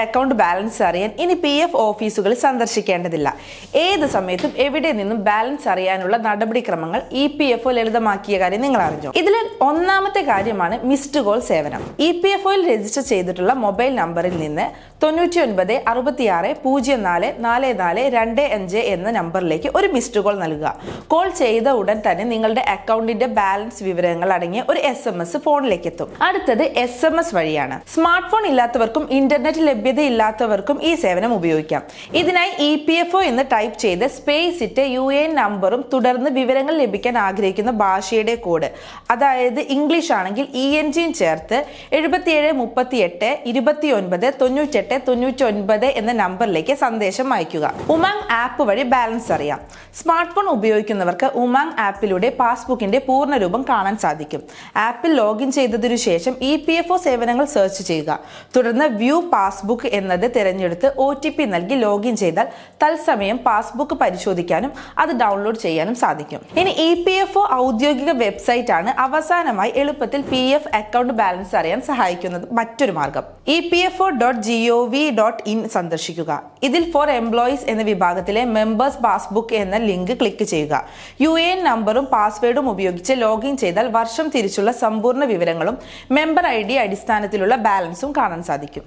Account balance അറിയാൻ ഇനി PF ഓഫീസുകൾ സന്ദർശിക്കേണ്ടതില്ല. ഏത് സമയത്തും എവിടെ നിന്നും ബാലൻസ് അറിയാനുള്ള നടപടിക്രമങ്ങൾ EPFO ലളിതമാക്കിയ കാര്യം നിങ്ങൾ അറിഞ്ഞോ? ഇതിൽ ഒന്നാമത്തെ കാര്യമാണ് മിസ്ഡ് കോൾ സേവനം. EPFOയിൽ രജിസ്റ്റർ ചെയ്തിട്ടുള്ള മൊബൈൽ നമ്പറിൽ നിന്ന് 9966044425 എന്ന നമ്പറിലേക്ക് ഒരു മിസ്ഡ് കോൾ നൽകുക. കോൾ ചെയ്ത ഉടൻ തന്നെ നിങ്ങളുടെ അക്കൗണ്ടിന്റെ ബാലൻസ് വിവരങ്ങൾ അടങ്ങിയ ഒരു SMS ഫോണിലേക്ക് എത്തും. അടുത്തത് SMS വഴിയാണ്. സ്മാർട്ട് ഫോൺ ഇല്ലാത്തവർക്കും ഇന്റർനെറ്റ് ലഭ്യതയില്ലാത്തവർക്കും ഈ സേവനം ഉപയോഗിക്കാം. ഇതിനായി EPFO എന്ന് ടൈപ്പ് ചെയ്ത് സ്പേസ് ഇട്ട് UAN നമ്പറും തുടർന്ന് വിവരങ്ങൾ ലഭിക്കാൻ ആഗ്രഹിക്കുന്ന ഭാഷയുടെ കോഡ്, അതായത് ഇംഗ്ലീഷ് ആണെങ്കിൽ ENGയും ചേർത്ത് 7738299899 എന്ന നമ്പറിലേക്ക് സന്ദേശം അയക്കുക. ഉമാങ് ആപ്പ് വഴി ബാലൻസ് അറിയാം. സ്മാർട്ട് ഫോൺ ഉപയോഗിക്കുന്നവർക്ക് ഉമാങ് ആപ്പിലൂടെ പാസ്ബുക്കിന്റെ പൂർണ്ണരൂപം കാണാൻ സാധിക്കും. ആപ്പിൽ ലോഗിൻ ചെയ്തതിനു ശേഷം EPFO സേവനങ്ങൾ സെർച്ച് ചെയ്യുക. തുടർന്ന് വ്യൂ പാസ്ബുക്ക് എന്നത് തിരഞ്ഞെടുത്ത് OTP നൽകി ലോഗിൻ ചെയ്താൽ തത്സമയം പാസ്ബുക്ക് പരിശോധിക്കാനും അത് ഡൗൺലോഡ് ചെയ്യാനും സാധിക്കും. ഇനി EPFO ഔദ്യോഗിക വെബ്സൈറ്റ് ആണ് അവസാനമായി എളുപ്പത്തിൽ PF അക്കൗണ്ട് ബാലൻസ് അറിയാൻ സഹായിക്കുന്നത് മറ്റൊരു മാർഗം. EPFO.gov.in സന്ദർശിക്കുക. ഇതിൽ ഫോർ എംപ്ലോയീസ് എന്ന വിഭാഗത്തിലെ മെമ്പേഴ്സ് പാസ്ബുക്ക് എന്ന ലിങ്ക് ക്ലിക്ക് ചെയ്യുക. UAN നമ്പറും പാസ്വേഡും ഉപയോഗിച്ച് ലോഗിൻ ചെയ്താൽ വർഷം തിരിച്ചുള്ള സമ്പൂർണ്ണ വിവരങ്ങളും മെമ്പർ ID അടിസ്ഥാനത്തിലുള്ള ബാലൻസും കാണാൻ സാധിക്കും.